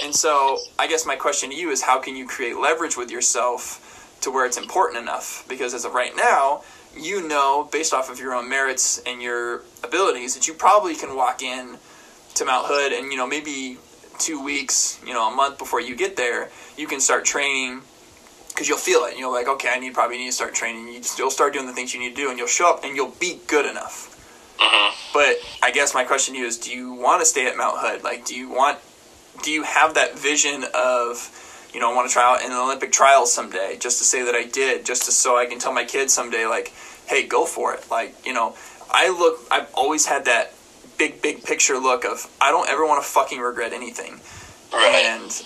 And so I guess my question to you is, how can you create leverage with yourself to where it's important enough? Because as of right now, you know, based off of your own merits and your abilities, that you probably can walk in to Mount Hood and, you know, maybe 2 weeks, you know, a month before you get there, you can start training because you'll feel it. You're like, okay, probably need to start training. You'll start doing the things you need to do, and you'll show up and you'll be good enough. But I guess my question to you is, do you want to stay at Mount Hood? Like, do you have that vision of, you know, I want to try out in the Olympic trials someday, just to say that I did, so I can tell my kids someday, like, hey, go for it. Like, you know, I've always had that big picture look of, I don't ever want to fucking regret anything. Right. And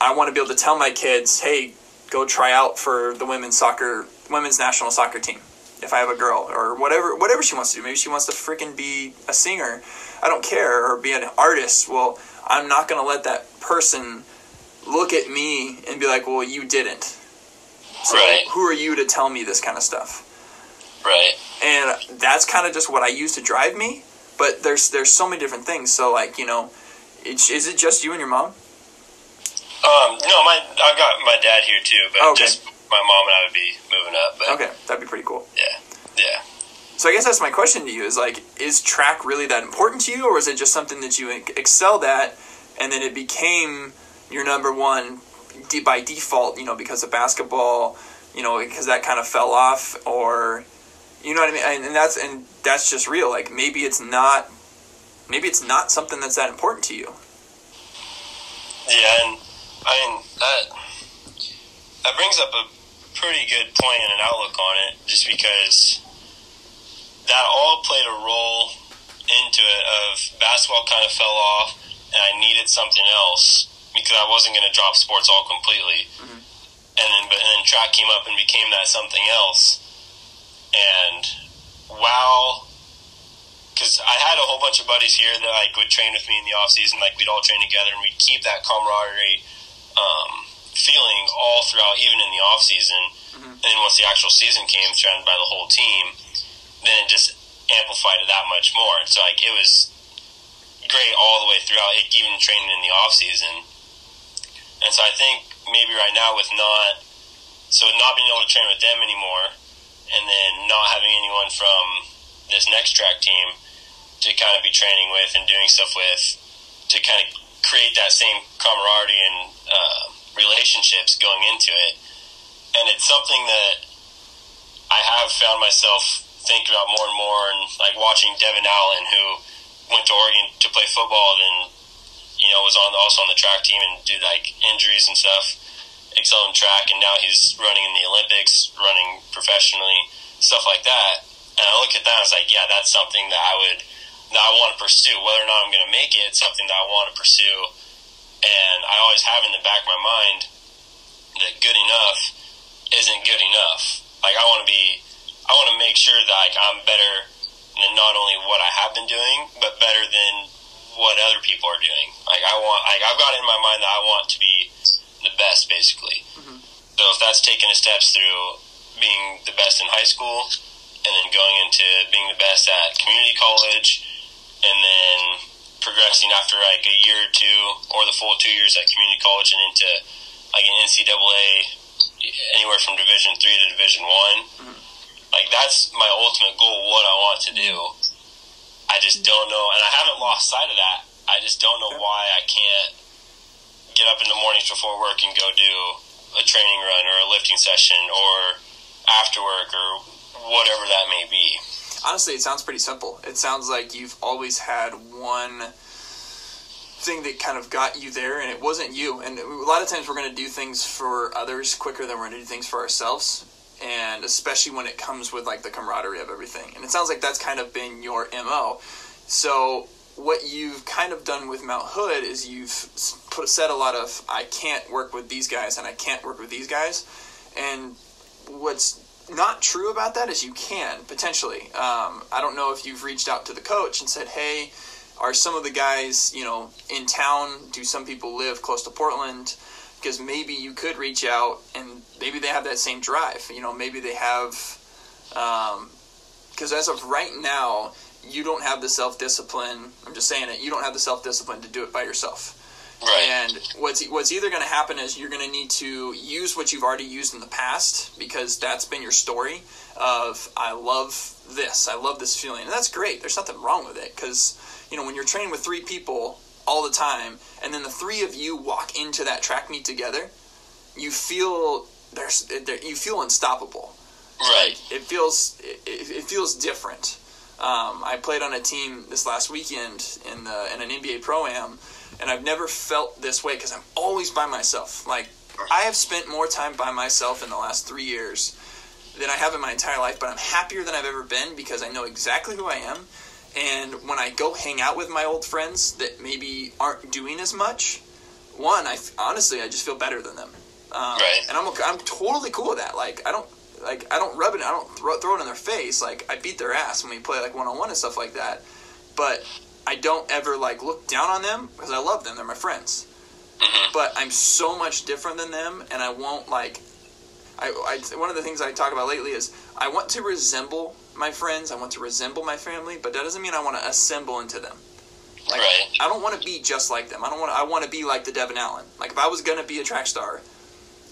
I want to be able to tell my kids, hey, go try out for the women's national soccer team. If I have a girl, or whatever she wants to do. Maybe she wants to freaking be a singer. I don't care. Or be an artist. Well, I'm not going to let that person look at me and be like, well, you didn't. So who are you to tell me this kind of stuff? Right. And that's kind of just what I use to drive me. But there's so many different things. So, like, you know, is it just you and your mom? No, I've got my dad here too, but just my mom and I would be moving up. But okay, that'd be pretty cool. Yeah. So I guess that's my question to you, is like, is track really that important to you, or is it just something that you excelled at, and then it became your number one by default, you know, because of basketball, you know, because that kind of fell off, or, you know what I mean? And that's just real. Like, maybe it's not something that's that important to you. Yeah, and I mean, that brings up a pretty good point and an outlook on it, just because that all played a role into it. Of basketball kind of fell off, and I needed something else because I wasn't going to drop sports all completely. And then track came up and became that something else. And wow, because I had a whole bunch of buddies here that like would train with me in the off season. Like, we'd all train together, and we'd keep that camaraderie feeling all throughout, even in the off season. And then once the actual season came, surrounded by the whole team, then it just amplified it that much more. So like, it was great all the way throughout, even training in the off season. And so I think maybe right now with not being able to train with them anymore, and then not having anyone from this next track team to kind of be training with and doing stuff with, to kind of create that same camaraderie and relationships going into it. And it's something that I have found myself thinking about more and more, and like watching Devin Allen, who went to Oregon to play football, then, you know, was also on the track team and did like injuries and stuff, excelled in track, and now he's running in the Olympics, running professionally, stuff like that. And I look at that and I was like, yeah, that's something that I want to pursue. Whether or not I'm going to make it, it's something that I want to pursue. And I always have in the back of my mind that good enough isn't good enough. Like, I want to make sure that like I'm better than not only what I have been doing, but better than what other people are doing. Like, I've got it in my mind that I want to be the best, basically. So if that's taking the steps through being the best in high school, and then going into being the best at community college, and then progressing after like a year or two, or the full 2 years at community college, and into like an NCAA, anywhere from Division 3 to Division 1. Like, that's my ultimate goal, what I want to do. I just don't know, and I haven't lost sight of that. I just don't know why I can't get up in the mornings before work and go do a training run or a lifting session or after work or whatever that may be. Honestly, it sounds pretty simple. It sounds like you've always had one thing that kind of got you there, and it wasn't you. And a lot of times we're going to do things for others quicker than we're going to do things for ourselves, and especially when it comes with like the camaraderie of everything. And it sounds like that's kind of been your MO. So what you've kind of done with Mount Hood is you've said a lot of, I can't work with these guys and I can't work with these guys. And what's not true about that is you can, potentially. I don't know if you've reached out to the coach and said, hey, are some of the guys, you know, in town? Do some people live close to Portland? Because maybe you could reach out and maybe they have that same drive. You know, maybe they have, because as of right now, you don't have the self-discipline. I'm just saying it. You don't have the self-discipline to do it by yourself. Right. And what's either going to happen is you're going to need to use what you've already used in the past, because that's been your story of, I love this feeling. And that's great. There's nothing wrong with it, because, when you're training with 3 people all the time, and then the 3 of you walk into that track meet together, you feel unstoppable. Right. Like, it feels different. I played on a team this last weekend in an NBA Pro-Am, and I've never felt this way because I'm always by myself. Like, I have spent more time by myself in the last 3 years than I have in my entire life, but I'm happier than I've ever been because I know exactly who I am. And when I go hang out with my old friends that maybe aren't doing as much, I just feel better than them. Right. And I'm totally cool with that. Like, I don't rub it, I don't throw it in their face. Like, I beat their ass when we play, like, one-on-one and stuff like that. But I don't ever, like, look down on them because I love them. They're my friends. Mm-hmm. But I'm so much different than them, and I won't, like, one of the things I talk about lately is I want to resemble my friends, I want to resemble my family, but that doesn't mean I want to assemble into them. Like, right. I don't want to be just like them. I want to be like the Devin Allen. Like, if I was going to be a track star,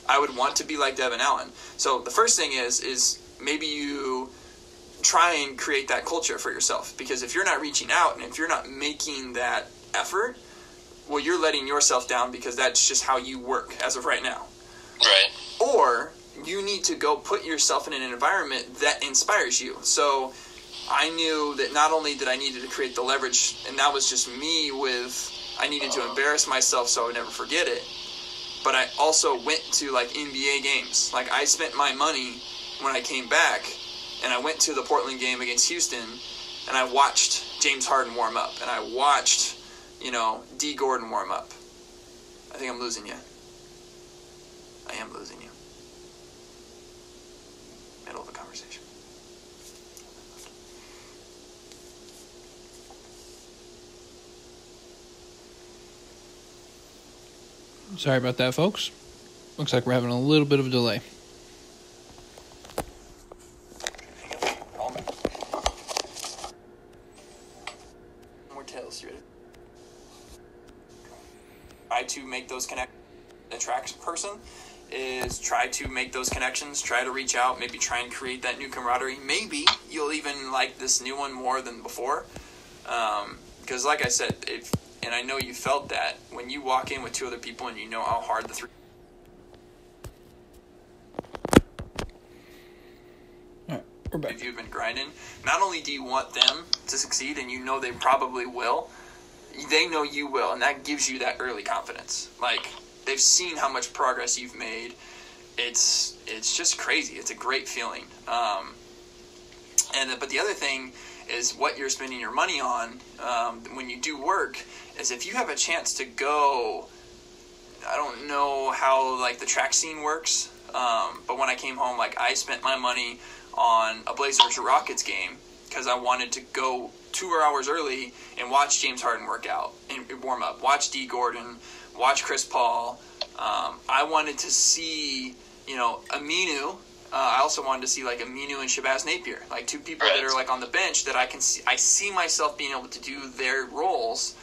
I would want to be like Devin Allen. So the first thing is maybe you try and create that culture for yourself, because if you're not reaching out and if you're not making that effort, well, you're letting yourself down, because that's just how you work as of right now. Right. Or you need to go put yourself in an environment that inspires you. So I knew that not only did I needed to create the leverage, and that was just me I needed to embarrass myself so I would never forget it, but I also went to, like, NBA games. Like, I spent my money when I came back, and I went to the Portland game against Houston, and I watched James Harden warm up, and I watched, D. Gordon warm up. I think I'm losing you. I am losing you. Middle of a conversation. Sorry about that, folks. Looks like we're having a little bit of a delay. More tails, you ready? Try to make those connections. The track person is try to make those connections, try to reach out, maybe try and create that new camaraderie. Maybe you'll even like this new one more than before. Because like I said, and I know you felt that when you walk in with 2 other people and you know how hard the 3. All right, we're back. If you've been grinding, not only do you want them to succeed, and you know they probably will, they know you will, and that gives you that early confidence. Like, they've seen how much progress you've made. It's just crazy. It's a great feeling. But the other thing is what you're spending your money on when you do work is if you have a chance to go. I don't know how, like, the track scene works, but when I came home, like, I spent my money on a Blazers Rockets game because I wanted to go 2 hours early and watch James Harden work out and warm up, watch D. Gordon, watch Chris Paul. I wanted to see, Aminu. I also wanted to see, like, Aminu and Shabazz Napier, like 2 people that are, like, on the bench that I see myself being able to do their roles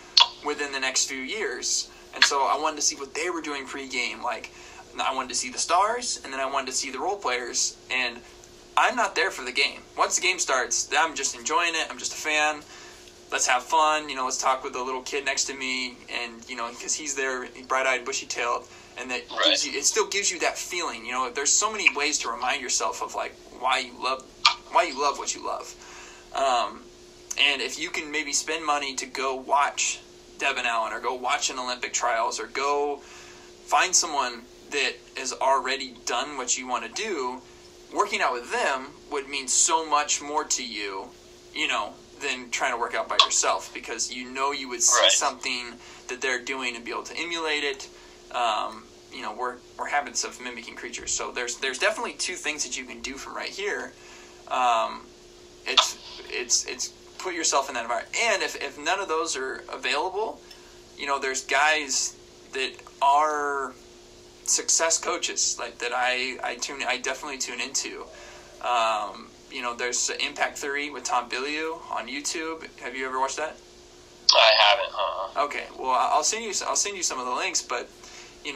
within the next few years. And so I wanted to see what they were doing pregame. Like, I wanted to see the stars, and then I wanted to see the role players. And I'm not there for the game. Once the game starts, I'm just enjoying it. I'm just a fan. Let's have fun. Let's talk with the little kid next to me, and because he's there, bright-eyed, bushy-tailed, and that it still gives you that feeling. There's so many ways to remind yourself of, like, why you love what you love. And if you can maybe spend money to go watch Devin Allen, or go watch an Olympic trials, or go find someone that has already done what you want to do, working out with them would mean so much more to you, than trying to work out by yourself, because you would see something that they're doing and be able to emulate it. We're habits of mimicking creatures. So there's definitely 2 things that you can do from right here. It's put yourself in that environment. And if none of those are available, there's guys that are success coaches, like, that I definitely tune into. There's Impact Theory with Tom Bilyeu on YouTube. Have you ever watched that? I haven't. Okay, well, I'll send you some of the links. But in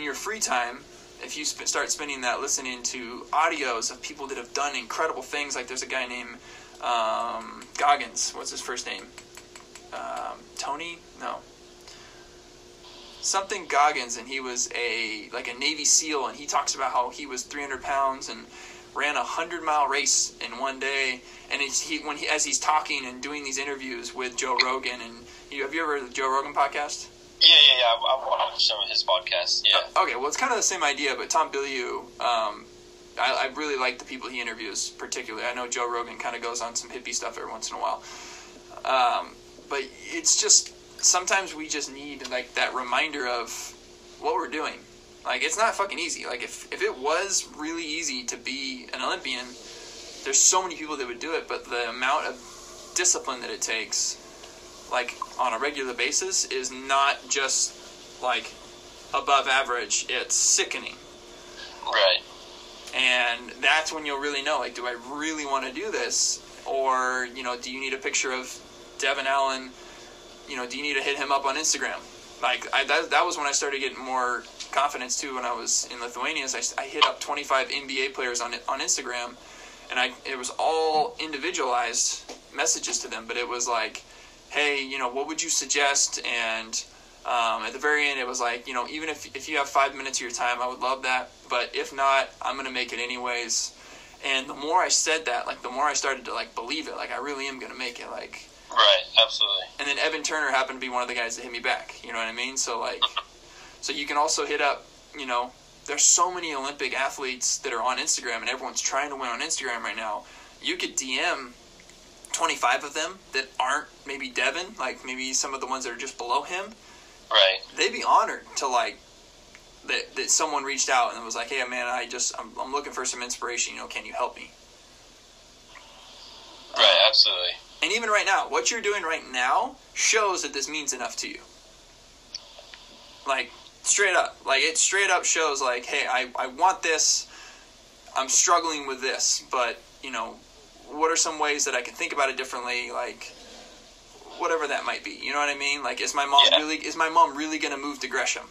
your free time, if you start spending that listening to audios of people that have done incredible things, like there's a guy named Goggins. What's his first name? Tony? No. Something Goggins, and he was a Navy SEAL, and he talks about how he was 300 pounds and ran a 100-mile race in one day. And as he's talking and doing these interviews with Joe Rogan, and have you ever heard of the Joe Rogan podcast? Yeah. I've watched some of his podcasts. Yeah. Okay, well, it's kind of the same idea, but Tom Bilyeu, I really like the people he interviews, particularly. I know Joe Rogan kind of goes on some hippie stuff every once in a while. But it's just, sometimes we just need, that reminder of what we're doing. It's not fucking easy. If it was really easy to be an Olympian, there's so many people that would do it, but the amount of discipline that it takes, on a regular basis, is not just, above average. It's sickening. Right. And that's when you'll really know, do I really want to do this? Or, do you need a picture of Devin Allen? Do you need to hit him up on Instagram? That was when I started getting more confidence, too, when I was in Lithuania. I hit up 25 NBA players on Instagram, and it was all individualized messages to them, but it was hey, what would you suggest? And at the very end, it was even if you have 5 minutes of your time, I would love that. But if not, I'm going to make it anyways. And the more I said that, the more I started to believe it. I really am going to make it. Right, absolutely. And then Evan Turner happened to be one of the guys that hit me back. You know what I mean? So so you can also hit up. There's so many Olympic athletes that are on Instagram, and everyone's trying to win on Instagram right now. You could DM 25 of them that aren't maybe Devin, maybe some of the ones that are just below him. Right. They'd be honored to that someone reached out and was like, hey man, I'm looking for some inspiration, can you help me? Right, absolutely. And even right now, what you're doing right now shows that this means enough to you. Straight up. It straight up shows hey, I want this, I'm struggling with this, but what are some ways that I can think about it differently, whatever that might be, you know what I mean? Is my mom really going to move to Gresham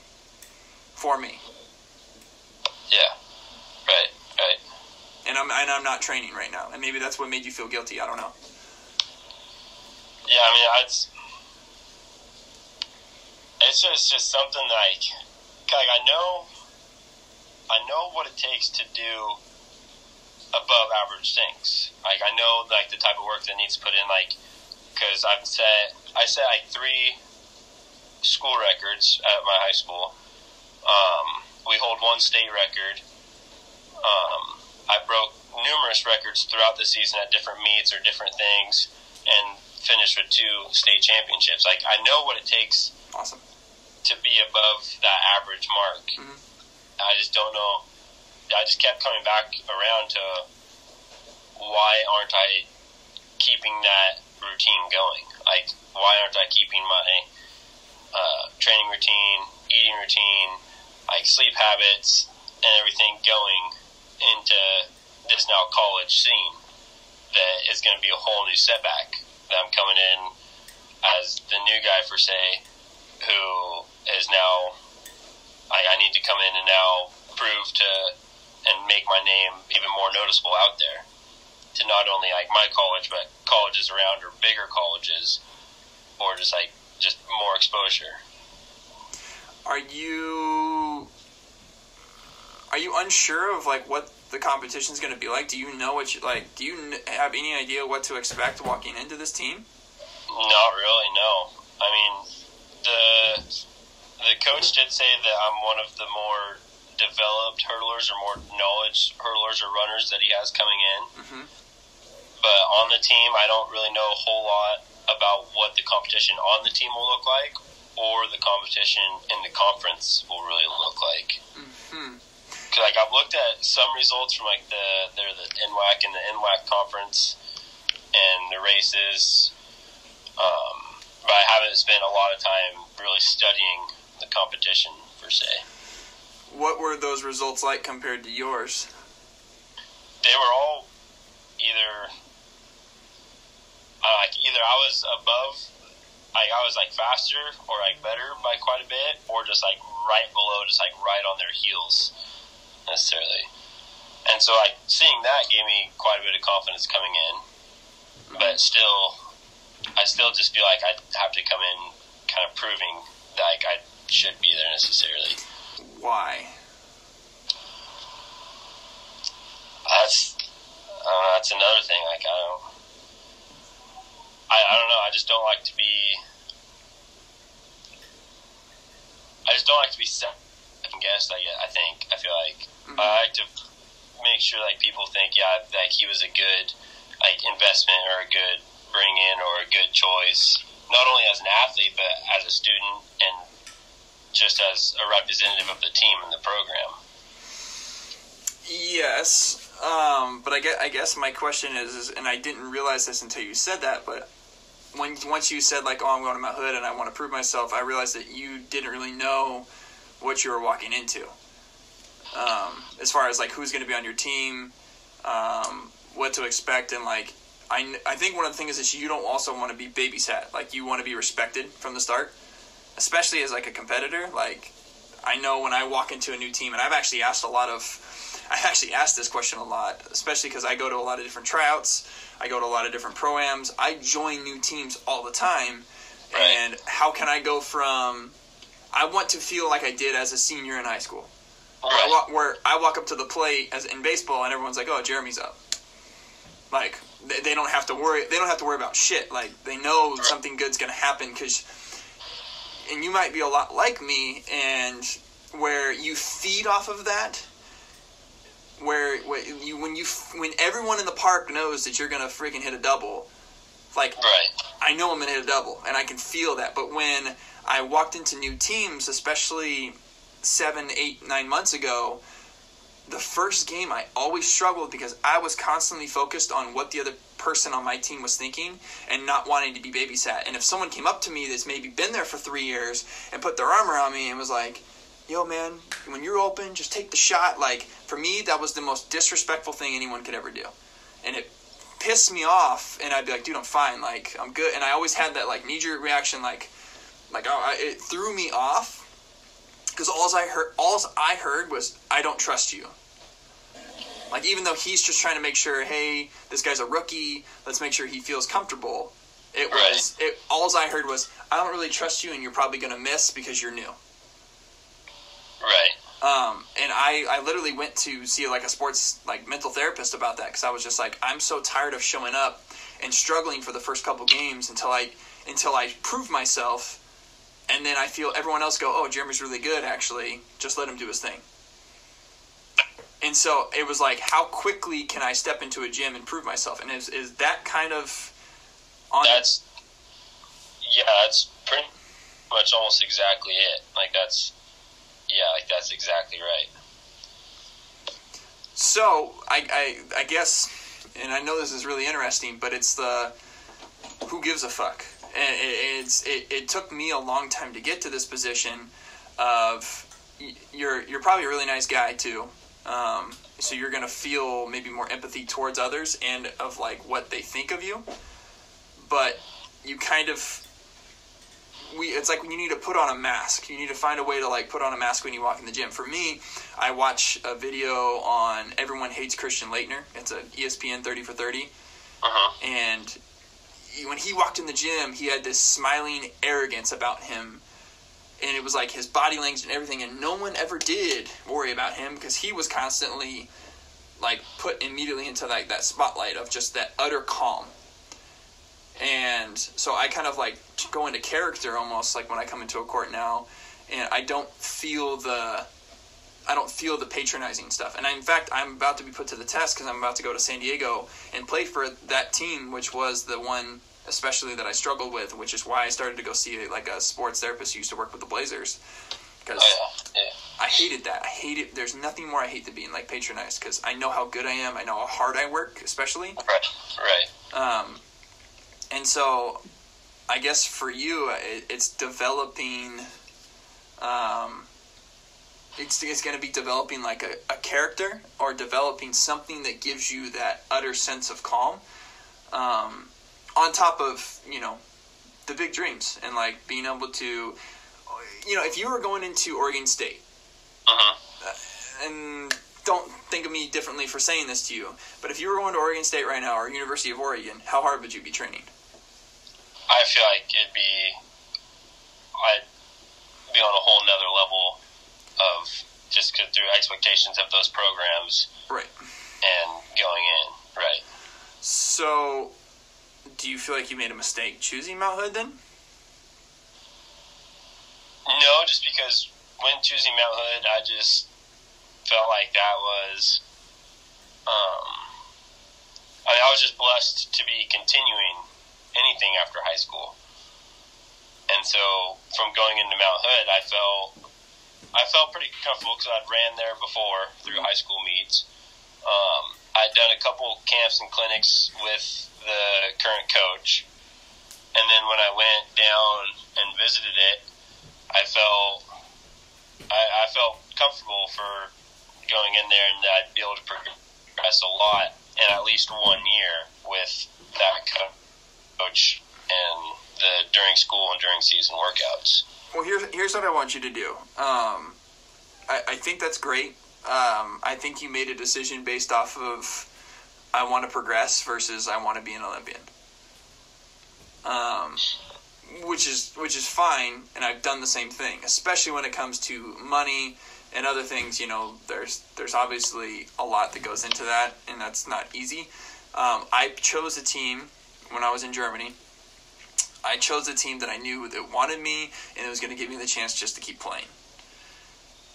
for me? Yeah. Right. And I'm not training right now, and maybe that's what made you feel guilty. I don't know. Yeah, I mean, it's just something I know what it takes to do above average things. I know the type of work that needs to put in, because I set 3 school records at my high school. We hold 1 state record. I broke numerous records throughout the season at different meets or different things, and finished with 2 state championships. I know what it takes. Awesome. To be above that average mark. Mm-hmm. I just don't know. I just kept coming back around to why aren't I keeping that routine going? Why aren't I keeping my training routine, eating routine, sleep habits, and everything going into this now college scene that is going to be a whole new setback that I'm coming in as the new guy, per se, who is now, I need to come in and now prove to and make my name even more noticeable out there to not only my college, but colleges around or bigger colleges, or just more exposure. Are you unsure of what the competition is going to be like? Do you know what do you have any idea what to expect walking into this team? Not really, no. I mean, the coach did say that I'm one of the more developed hurdlers or more knowledge hurdlers or runners that he has coming in. Mm-hmm. But on the team, I don't really know a whole lot about what the competition on the team will look like, or the competition in the conference will really look like. Mm-hmm. Cause I've looked at some results from the NWAC and the NWAC conference and the races, but I haven't spent a lot of time really studying the competition per se. What were those results like compared to yours? They were all either I was above I was like faster or like better by quite a bit, or just like right below, just like right on their heels necessarily. And so like seeing that gave me quite a bit of confidence coming in, but still, I still just feel like I have to come in kind of proving that like I should be there necessarily. Why? That's another thing. Like I don't know. I just don't like to be. I just don't like to be second guessed. I feel like I like to make sure like people think, yeah, like he was a good like investment or a good bring in or a good choice, not only as an athlete but as a student and just as a representative of the team and the program. Yes, but I guess my question is, and I didn't realize this until you said that, but once you said like, oh, I'm going to Mount Hood and I want to prove myself, I realized that you didn't really know what you were walking into, as far as like who's going to be on your team, what to expect, and like I think one of the things is you don't also want to be babysat. Like you want to be respected from the start, especially as like a competitor. Like I know when I walk into a new team, and I've actually asked this question a lot, especially because I go to a lot of different tryouts. I go to a lot of different pro-ams. I join new teams all the time. Right. And how can I go from, I want to feel like I did as a senior in high school. Right. Where I walk up to the plate as in baseball and everyone's like, oh, Jeremy's up. Like, they don't have to worry. They don't have to worry about shit. Like, they know something good's going to happen and you might be a lot like me, and where you feed off of that, when everyone in the park knows that you're gonna freaking hit a double, like I know I'm gonna hit a double and I can feel that. But when I walked into new teams, especially 7, 8, 9 months ago, the first game I always struggled because I was constantly focused on what the other person on my team was thinking and not wanting to be babysat. And if someone came up to me that's maybe been there for 3 years and put their arm around me and was like, yo, man, when you're open, just take the shot. Like, for me, that was the most disrespectful thing anyone could ever do. And it pissed me off, and I'd be like, dude, I'm fine. Like, I'm good. And I always had that, like, knee-jerk reaction, it threw me off, because all I heard was, I don't trust you. Like, even though he's just trying to make sure, hey, this guy's a rookie, let's make sure he feels comfortable. All I heard was, I don't really trust you, and you're probably going to miss because you're new. Right. And I literally went to see like a sports like mental therapist about that, because I was just like, I'm so tired of showing up and struggling for the first couple games until I prove myself, and then I feel everyone else go, oh, Jeremy's really good actually, just let him do his thing. And so it was like, how quickly can I step into a gym and prove myself? And is that kind of on? That's pretty much almost exactly it. That's exactly right. So, I guess, and I know this is really interesting, but it's the who gives a fuck. And it took me a long time to get to this position of you're probably a really nice guy too. So you're going to feel maybe more empathy towards others and of like what they think of you. But you kind of... it's like when you need to put on a mask. You need to find a way to like put on a mask when you walk in the gym. For me, I watch a video on Everyone Hates Christian Laettner. It's an ESPN 30 for 30. Uh-huh. And when he walked in the gym, he had this smiling arrogance about him. And it was like his body language and everything. And no one ever did worry about him because he was constantly like put immediately into like that spotlight of just that utter calm. And so I kind of like go into character almost like when I come into a court now, and I don't feel the patronizing stuff. And in fact, I'm about to be put to the test because I'm about to go to San Diego and play for that team, which was the one especially that I struggled with, which is why I started to go see like a sports therapist who used to work with the Blazers. Because I hated that. There's nothing more I hate than being like patronized, because I know how good I am. I know how hard I work, especially. Right. And so, I guess for you, it's developing. It's going to be developing like a character, or developing something that gives you that utter sense of calm. On top of the big dreams and like being able to, you know, if you were going into Oregon State, and don't think of me differently for saying this to you, but if you were going to Oregon State right now or University of Oregon, how hard would you be training? I feel like I'd be on a whole nother level of just through expectations of those programs. Right. And going in, right. So, do you feel like you made a mistake choosing Mount Hood then? No, just because when choosing Mount Hood, I just felt like that was, I was just blessed to be continuing anything after high school. And so from going into Mount Hood, I felt pretty comfortable because I'd ran there before through high school meets. I'd done a couple camps and clinics with the current coach. And then when I went down and visited it, I felt comfortable for going in there, and I'd be able to progress a lot in at least 1 year with that coach and the during school and during season workouts. Well, here's what I want you to do. I think that's great. I think you made a decision based off of I want to progress versus I want to be an Olympian. Which is fine, and I've done the same thing, especially when it comes to money and other things. You know, there's obviously a lot that goes into that, and that's not easy. I chose a team when I was in Germany. I chose a team that I knew that wanted me, and it was going to give me the chance just to keep playing.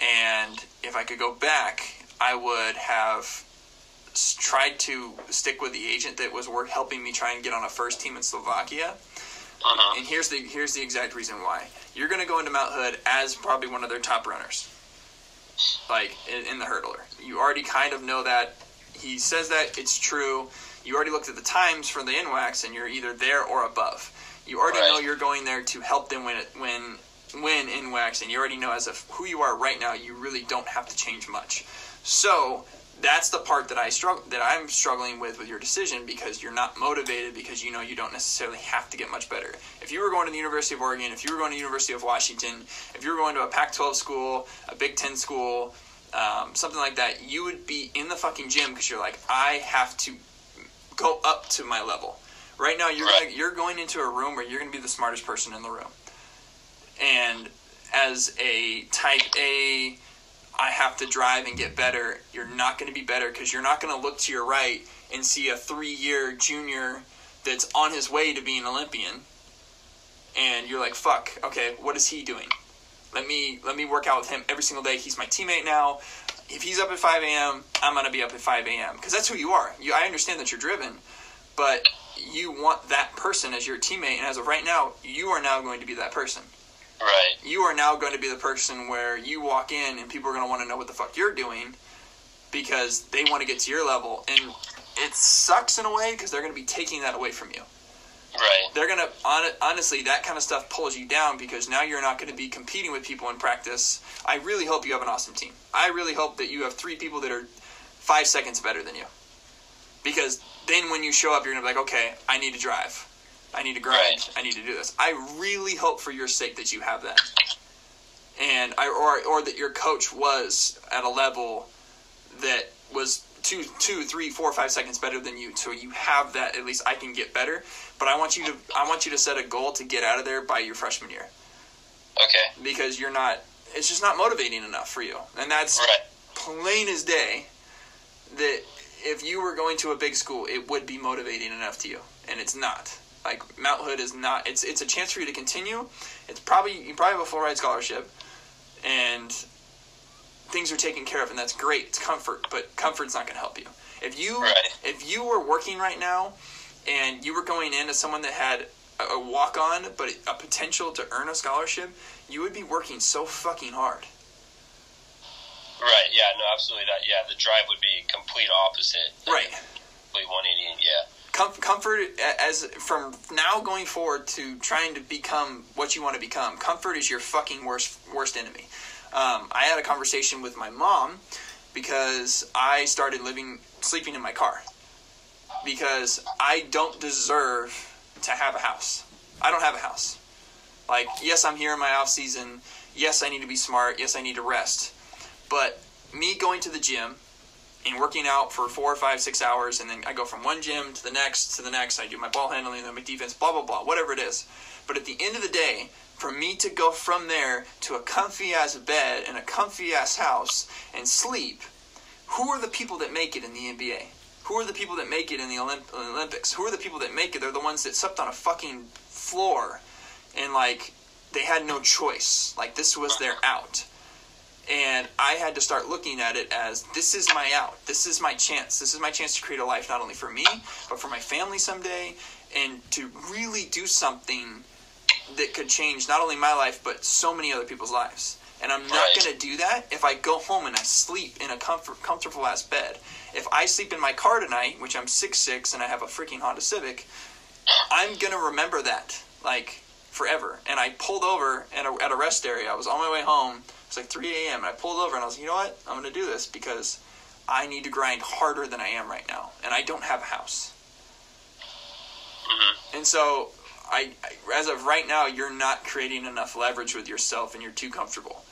And if I could go back, I would have tried to stick with the agent that was helping me try and get on a first team in Slovakia. And here's the exact reason why. You're going to go into Mount Hood as probably one of their top runners, like in the hurdler. You already kind of know that. He says that it's true. You already looked at the times for the NWACS, and you're either there or above. You already know you're going there to help them win NWACS, and you already know as of who you are right now, you really don't have to change much. So that's the part that I'm struggling with your decision, because you're not motivated, because you know you don't necessarily have to get much better. If you were going to the University of Oregon, if you were going to the University of Washington, if you were going to a Pac-12 school, a Big Ten school, something like that, you would be in the fucking gym because you're like, I have to go up to my level. Right now, you're going into a room where you're going to be the smartest person in the room. And as a type A, I have to drive and get better, you're not going to be better, because you're not going to look to your right and see a 3-year junior that's on his way to being an Olympian. And you're like, fuck, okay, what is he doing? Let me work out with him every single day. He's my teammate now. If he's up at 5 a.m., I'm going to be up at 5 a.m. Because that's who you are. I understand that you're driven, but you want that person as your teammate. And as of right now, you are now going to be that person. Right. You are now going to be the person where you walk in and people are going to want to know what the fuck you're doing because they want to get to your level. And it sucks in a way because they're going to be taking that away from you. Right. They're going to, honestly, that kind of stuff pulls you down because now you're not going to be competing with people in practice. I really hope you have an awesome team. I really hope that you have 3 people that are 5 seconds better than you. Because then when you show up, you're going to be like, okay, I need to drive. I need to grind. Right. I need to do this. I really hope for your sake that you have that. And or that your coach was at a level that was 2, 3, 4, 5 seconds better than you, so you have that. At least I can get better. But I want you to set a goal to get out of there by your freshman year. Okay. Because you're not. It's just not motivating enough for you, and that's plain as day. That if you were going to a big school, it would be motivating enough to you, and it's not. Like Mount Hood is not. It's a chance for you to continue. You probably have a full ride scholarship, and things are taken care of, and that's great. It's comfort, but comfort's not going to help you. If you were working right now, and you were going in as someone that had a walk-on, but a potential to earn a scholarship, you would be working so fucking hard. Right. Yeah. No. Absolutely. The drive would be complete opposite. Right. Complete 180. Yeah. Comfort, as from now going forward to trying to become what you want to become, comfort is your fucking worst enemy. I had a conversation with my mom because I started sleeping in my car because I don't deserve to have a house. I don't have a house. Like, yes, I'm here in my off season. Yes, I need to be smart. Yes, I need to rest. But me going to the gym and working out for 4, 5, 6 hours, and then I go from one gym to the next, I do my ball handling, then my defense, blah, blah, blah, whatever it is. But at the end of the day, for me to go from there to a comfy-ass bed and a comfy-ass house and sleep, who are the people that make it in the NBA? Who are the people that make it in the Olympics? Who are the people that make it? They're the ones that slept on a fucking floor and, like, they had no choice. Like, this was their out. And I had to start looking at it as, this is my out. This is my chance. This is my chance to create a life not only for me, but for my family someday, and to really do something that could change not only my life, but so many other people's lives. And I'm not going to do that if I go home and I sleep in a comfortable-ass bed. If I sleep in my car tonight, which I'm 6'6", and I have a freaking Honda Civic, I'm going to remember that, like, forever. And I pulled over at a rest area. I was on my way home. It was like 3 a.m. And I pulled over, and I was like, you know what? I'm going to do this because I need to grind harder than I am right now. And I don't have a house. Mm-hmm. And so, as of right now, you're not creating enough leverage with yourself, and you're too comfortable.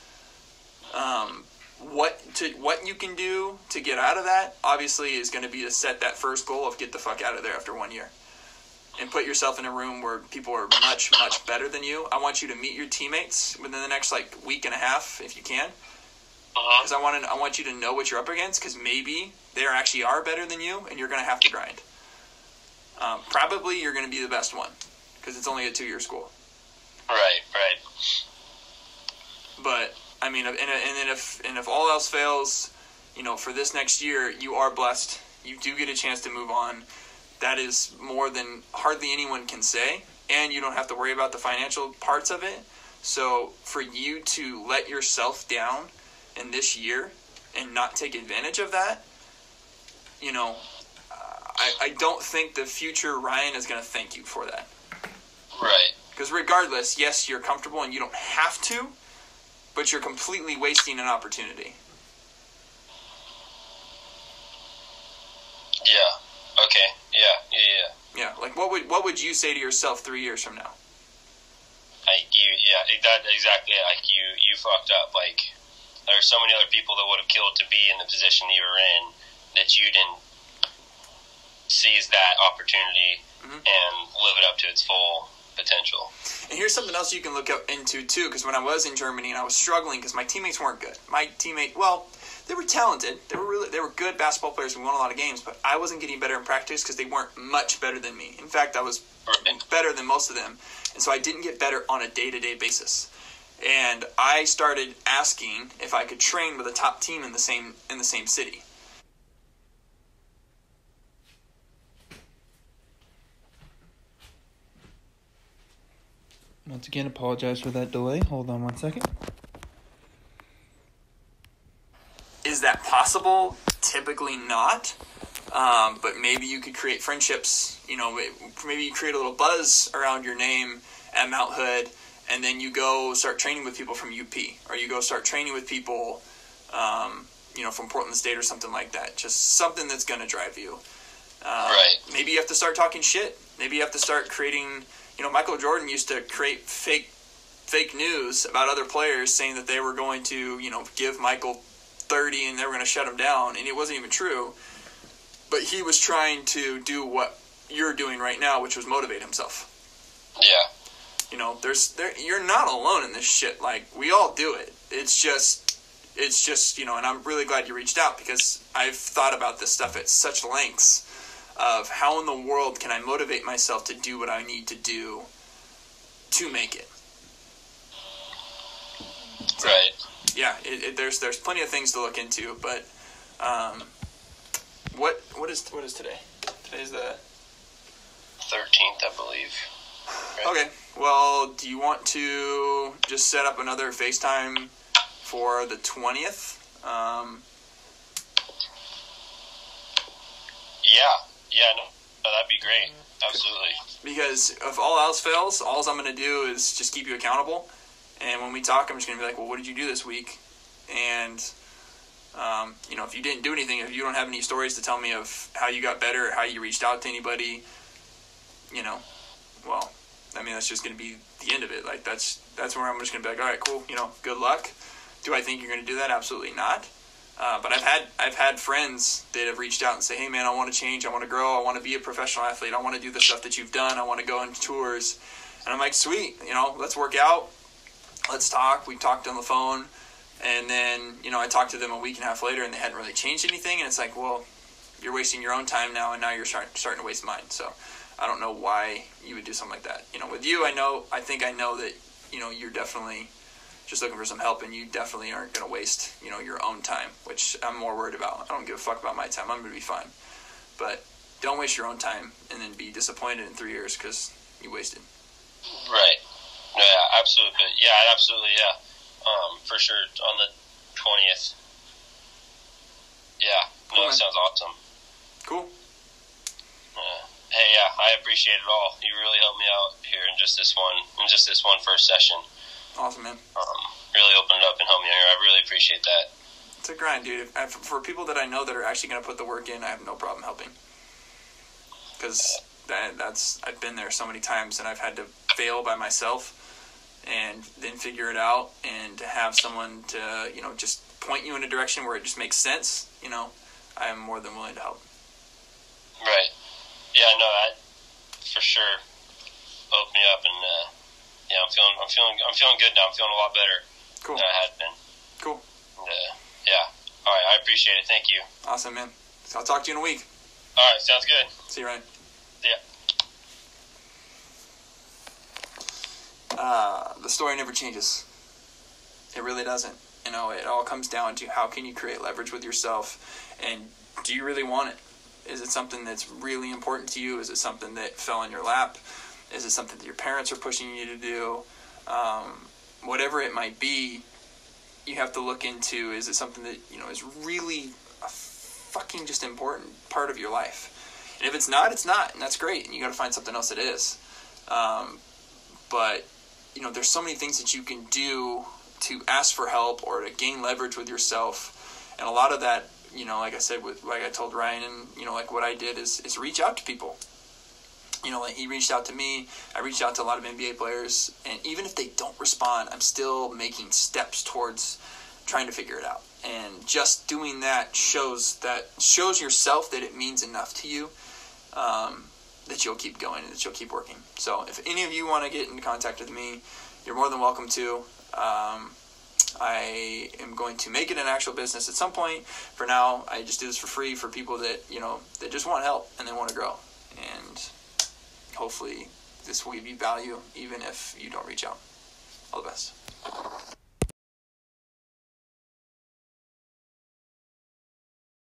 What you can do to get out of that, obviously, is going to be to set that first goal of get the fuck out of there after 1 year. And put yourself in a room where people are much, much better than you. I want you to meet your teammates within the next, like, week and a half, if you can. Because I want you to know what you're up against, because maybe they actually are better than you, and you're going to have to grind. Probably you're going to be the best one, because it's only a 2-year school. Right. But I mean, and if all else fails, you know, for this next year, you are blessed. You do get a chance to move on. That is more than hardly anyone can say, and you don't have to worry about the financial parts of it. So for you to let yourself down in this year and not take advantage of that, you know, I don't think the future Ryan is going to thank you for that. Right. Because regardless, yes, you're comfortable and you don't have to, but you're completely wasting an opportunity. Yeah. Okay. Yeah. Like, what would you say to yourself 3 years from now? Exactly. Like, you fucked up. Like, there's so many other people that would have killed to be in the position you were in that you didn't seize that opportunity and live it up to its full potential. And here's something else you can look up into too, because when I was in Germany and I was struggling because my teammates weren't good. They were talented. They were good basketball players. We won a lot of games, but I wasn't getting better in practice because they weren't much better than me. In fact, I was better than most of them, and so I didn't get better on a day-to-day basis. And I started asking if I could train with a top team in the same city. Once again, apologize for that delay. Hold on 1 second. Is that possible? Typically not. But maybe you could create friendships. You know, maybe you create a little buzz around your name at Mount Hood, and then you go start training with people from UP, or you go start training with people, from Portland State or something like that. Just something that's going to drive you. Right. Maybe you have to start talking shit. Maybe you have to start creating. You know, Michael Jordan used to create fake news about other players, saying that they were going to, give Michael 30 and they were going to shut him down, and it wasn't even true. But he was trying to do what you're doing right now, which was motivate himself. Yeah. You know, you're not alone in this shit. Like, we all do it. It's just, and I'm really glad you reached out, because I've thought about this stuff at such lengths of how in the world can I motivate myself to do what I need to do to make it. So, right. Yeah, there's plenty of things to look into, but what is today? Today's the 13th, I believe. Right. Okay. Well, do you want to just set up another FaceTime for the 20th? No, that'd be great. Absolutely. Because if all else fails, all I'm going to do is just keep you accountable. And when we talk, I'm just going to be like, well, what did you do this week? And, if you didn't do anything, if you don't have any stories to tell me of how you got better or how you reached out to anybody, well, I mean, that's just going to be the end of it. Like, that's where I'm just going to be like, all right, cool, good luck. Do I think you're going to do that? Absolutely not. But I've had friends that have reached out and say, hey, man, I want to change. I want to grow. I want to be a professional athlete. I want to do the stuff that you've done. I want to go on tours. And I'm like, sweet, let's work out. Let's talk. We talked on the phone. And then, I talked to them a week and a half later, and they hadn't really changed anything. And it's like, well, you're wasting your own time now, and now you're starting to waste mine. So I don't know why you would do something like that. With you, I think I know that, you're definitely just looking for some help, and you definitely aren't going to waste, your own time, which I'm more worried about. I don't give a fuck about my time. I'm going to be fine. But don't waste your own time and then be disappointed in 3 years because you wasted. Right. Yeah, absolutely. Yeah, absolutely, yeah. For sure, on the 20th. Yeah. No, that sounds awesome. Cool. Hey, yeah, I appreciate it all. You really helped me out here in just this one first session. Awesome, man. Really opened it up and helped me here. I really appreciate that. It's a grind, dude. For people that I know that are actually going to put the work in, I have no problem helping. Because I've been there so many times, and I've had to fail by myself and then figure it out, and to have someone to, just point you in a direction where it just makes sense, I am more than willing to help. Right. Yeah, no, that for sure opened me up, and yeah, I'm feeling good now. I'm feeling a lot better Cool. than I had been. Cool. And, yeah. All right, I appreciate it. Thank you. Awesome, man. So I'll talk to you in a week. All right, sounds good. See you, Ryan. Yeah. The story never changes. It really doesn't. It all comes down to how can you create leverage with yourself, and do you really want it? Is it something that's really important to you? Is it something that fell in your lap? Is it something that your parents are pushing you to do? Whatever it might be, you have to look into, is it something that, is really a fucking just important part of your life? And if it's not, it's not, and that's great, and you got to find something else that is. But, there's so many things that you can do to ask for help or to gain leverage with yourself. And a lot of that, like I said, like I told Ryan, and, like what I did is reach out to people. Like he reached out to me. I reached out to a lot of NBA players. And even if they don't respond, I'm still making steps towards trying to figure it out. And just doing that shows yourself that it means enough to you, that you'll keep going and that you'll keep working. So if any of you want to get in contact with me, you're more than welcome to. I am going to make it an actual business at some point. For now, I just do this for free for people that, that just want help and they want to grow. And hopefully this will give you value even if you don't reach out. All the best.